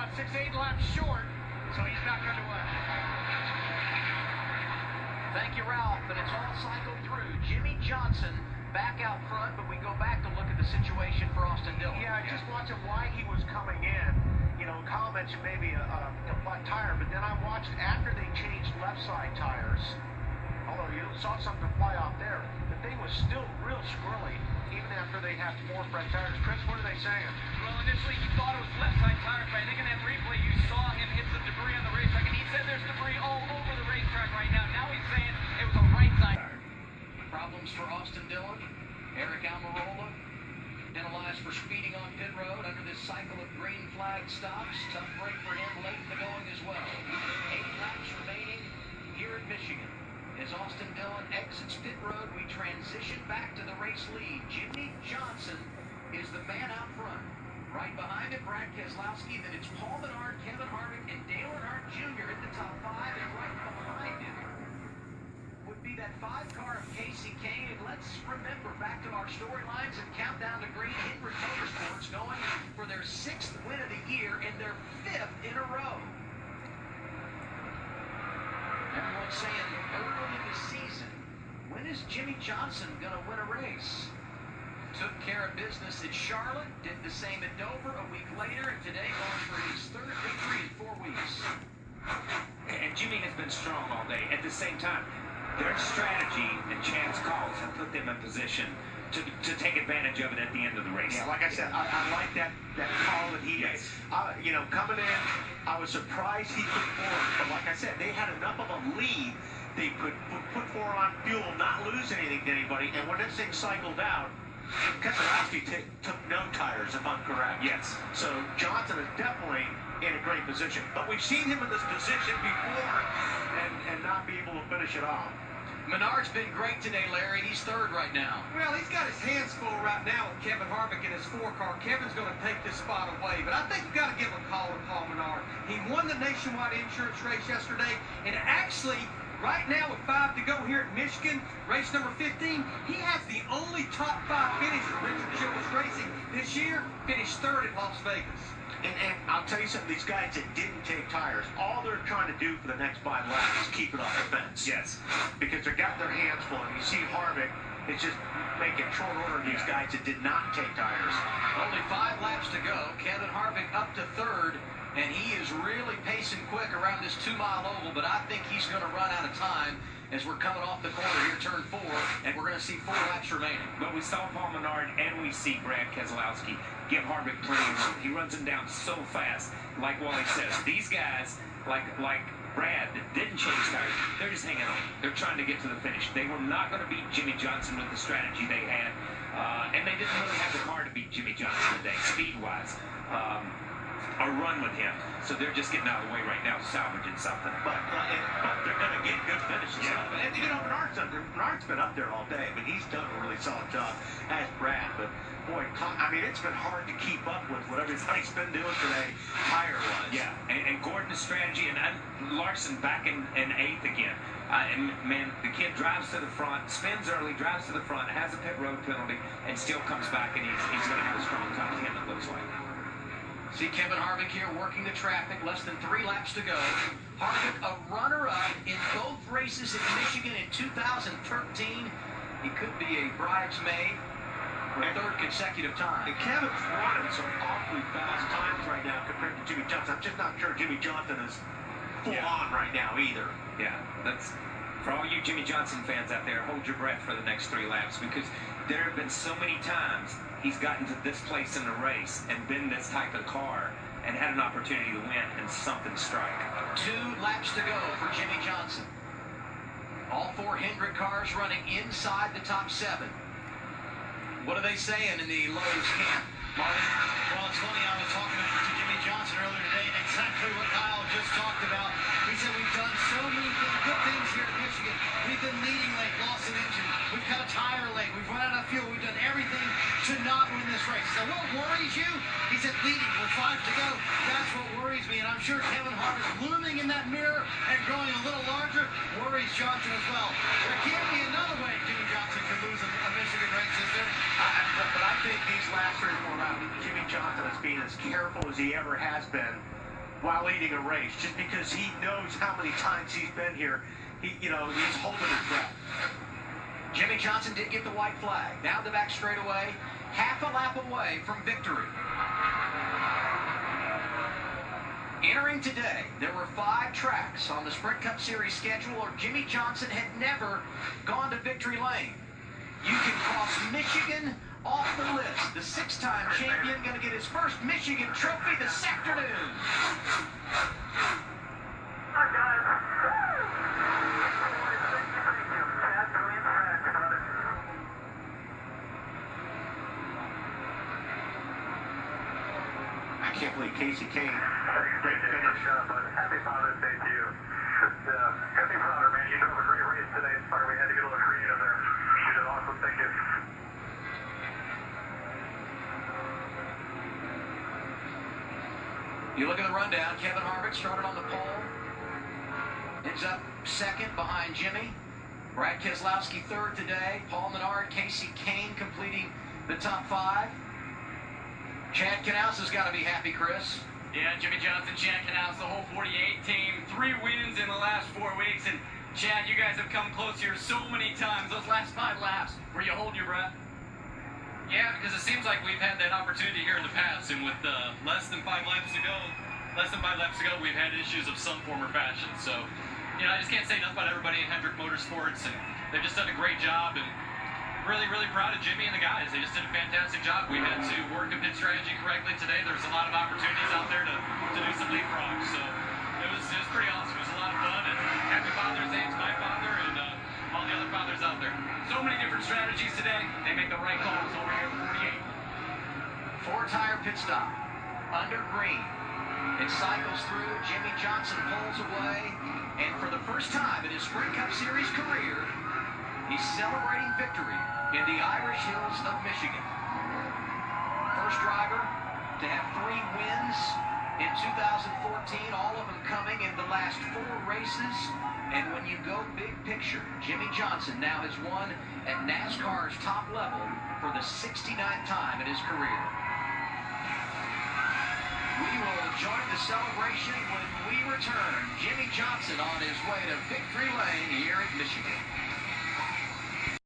about 6-8 laps short, so he's not going to win. Thank you, Ralph, but it's all cycled through. Jimmie Johnson back out front, but we go back to look at the situation for Austin Dillon. Yeah, just watching why he was coming in. You know, Kyle mentioned maybe a flat tire, but then I watched after they changed left side tires, although you saw something fly off there, the thing was still real squirrely, even after they had 4 fresh tires. Chris, what are they saying? Well, initially he thought it was left side tires, but I think in that replay you saw him hit some debris on the racetrack, and he said there's debris all over the racetrack right now. Now he's saying it was a right side. Problems for Austin Dillon. Aric Almirola penalized for speeding on pit road under this cycle of green flag stops. Tough break for him late in the going as well. 8 laps remaining here at Michigan. As Austin Dillon exits pit road, we transition back to the race lead. Jimmie Johnson is the man out front. Right behind him, Brad Keselowski. Then it's Paul Menard, Kevin Harvick, and Dale Earnhardt Jr. in the top 5. And right behind him would be that 5 car of Kasey Kahne. And let's remember back to our storylines and countdown to green. Hendrick Motorsports going for their 6th win of the year and their 5th in a row. Everyone's saying early in the season, when is Jimmie Johnson going to win a race? Took care of business at Charlotte, did the same at Dover a week later, and today going for his 3rd victory in 4 weeks. And Jimmie has been strong all day. At the same time, their strategy and chance calls have put them in position to take advantage of it at the end of the race. Yeah, like I said, I like that call that he made. You know, coming in, I was surprised he put 4, but like I said, they had enough of a lead. They could put 4 on fuel, not lose anything to anybody, and when this thing cycled out, Keselowski took no tires, if I'm correct. Yes. So Johnson is definitely in a great position. But we've seen him in this position before and not be able to finish it off. Menard's been great today, Larry. He's 3rd right now. Well, he's got his hands full right now with Kevin Harvick in his 4 car. Kevin's going to take this spot away. But I think you've got to give a call to Paul Menard. He won the Nationwide Insurance race yesterday, and actually, right now with 5 to go here at Michigan, race number 15, he has the only top 5 finish for Richard Childress Racing this year, finished 3rd at Las Vegas. And I'll tell you something, these guys that didn't take tires, all they're trying to do for the next 5 laps is keep it off the fence. Yes. Because they've got their hands full. And you see Harvick, it's just making short order of these guys that did not take tires. Only 5 laps to go. Kevin Harvick up to 3rd, and he is really pacing quick around this 2-mile oval, but I think he's going to run out of time as we're coming off the corner here, turn 4, and we're going to see 4 laps remaining. But we saw Paul Menard and we see Brad Keselowski give Harvick plenty of room. He runs him down so fast. Like Wally says, these guys, like Brad, that didn't change tires, they're just hanging on. They're trying to get to the finish. They were not going to beat Jimmie Johnson with the strategy they had, and they didn't really have the car to beat Jimmie Johnson today, speed-wise. Or run with him. So they're just getting out of the way right now, salvaging something. But they're going to get good finishes. Yeah. And you know, Menard's been up there all day, but he's done a really solid job, as Brad. But boy, I mean, it's been hard to keep up with what everybody's been doing today, tire-wise. Yeah, and Gordon's strategy, and Larson back in 8th again. And man, the kid drives to the front, spins early, drives to the front, has a pit road penalty, and still comes back, and he's going to have a strong time again, it looks like. See Kevin Harvick here working the traffic, less than 3 laps to go. Harvick, a runner-up in both races at Michigan in 2013. He could be a bridesmaid for a 3rd consecutive time. And Kevin's running some awfully fast times right now compared to Jimmie Johnson. I'm just not sure Jimmie Johnson is full on right now either. Yeah, that's for all you Jimmie Johnson fans out there, hold your breath for the next 3 laps, because there have been so many times he's gotten to this place in the race and been this type of car and had an opportunity to win and something strike. 2 laps to go for Jimmie Johnson. All 4 Hendrick cars running inside the top 7. What are they saying in the Lowe's camp, Marty? Well, it's funny, I was talking to Jimmie Johnson earlier today, and exactly what Kyle just talked about. He said we've done so many good things here at Michigan. We've been leading late, lost an engine. We've cut a tire late. We've run out of fuel. We've done everything to not win this race. So what worries you? He said leading with 5 to go. That's what worries me. And I'm sure Kevin Harvick looming in that mirror and growing a little larger worries Johnson as well. There can't be another way Jimmie Johnson could lose a Michigan race, is there? But I think these last 3 or 4 rounds, Jimmie Johnson is being as careful as he ever has been while leading a race, just because he knows how many times he's been here. He's holding his breath. Jimmie Johnson did get the white flag. Now the back straightaway, half a lap away from victory. Entering today, there were 5 tracks on the Sprint Cup Series schedule where Jimmie Johnson had never gone to victory lane. You can cross Michigan off the list. The 6-time champion going to get his first Michigan trophy this afternoon. I can't believe Casey Kane. Great finish. Happy Father's Day to you. Happy Father, man. You drove a great race today. Sorry, we had to get a little creative there. You did awesome. Thank you. You look at the rundown. Kevin Harvick started on the pole. Ends up second behind Jimmy. Brad Keselowski third today. Paul Menard, Casey Kane completing the top 5. Chad Knaus has got to be happy, Chris. Yeah, Jimmie Johnson, Chad Knaus, the whole 48 team. 3 wins in the last 4 weeks. And Chad, you guys have come close here so many times. Those last 5 laps, were you holding your breath? Yeah, because it seems like we've had that opportunity here in the past, and with less than 5 laps to go, we've had issues of some form or fashion. So, I just can't say enough about everybody in Hendrick Motorsports, and they've just done a great job, and really, really proud of Jimmy and the guys. They just did a fantastic job. We had to work the pit strategy correctly today. There's a lot of opportunities out there to do some leapfrogs, so it was pretty awesome. It was a lot of fun, and happy Father's Day to my father and all the other fathers out there. So many different strategies today. They make the right calls over here at 48. 4-tire pit stop. Under green. It cycles through. Jimmie Johnson pulls away. And for the first time in his Sprint Cup Series career, he's celebrating victory in the Irish Hills of Michigan. First driver to have 3 wins in 2014, all of them coming in the last 4 races. And when you go big picture, Jimmie Johnson now has won at NASCAR's top level for the 69th time in his career. We will join the celebration when we return. Jimmie Johnson on his way to victory lane here at Michigan.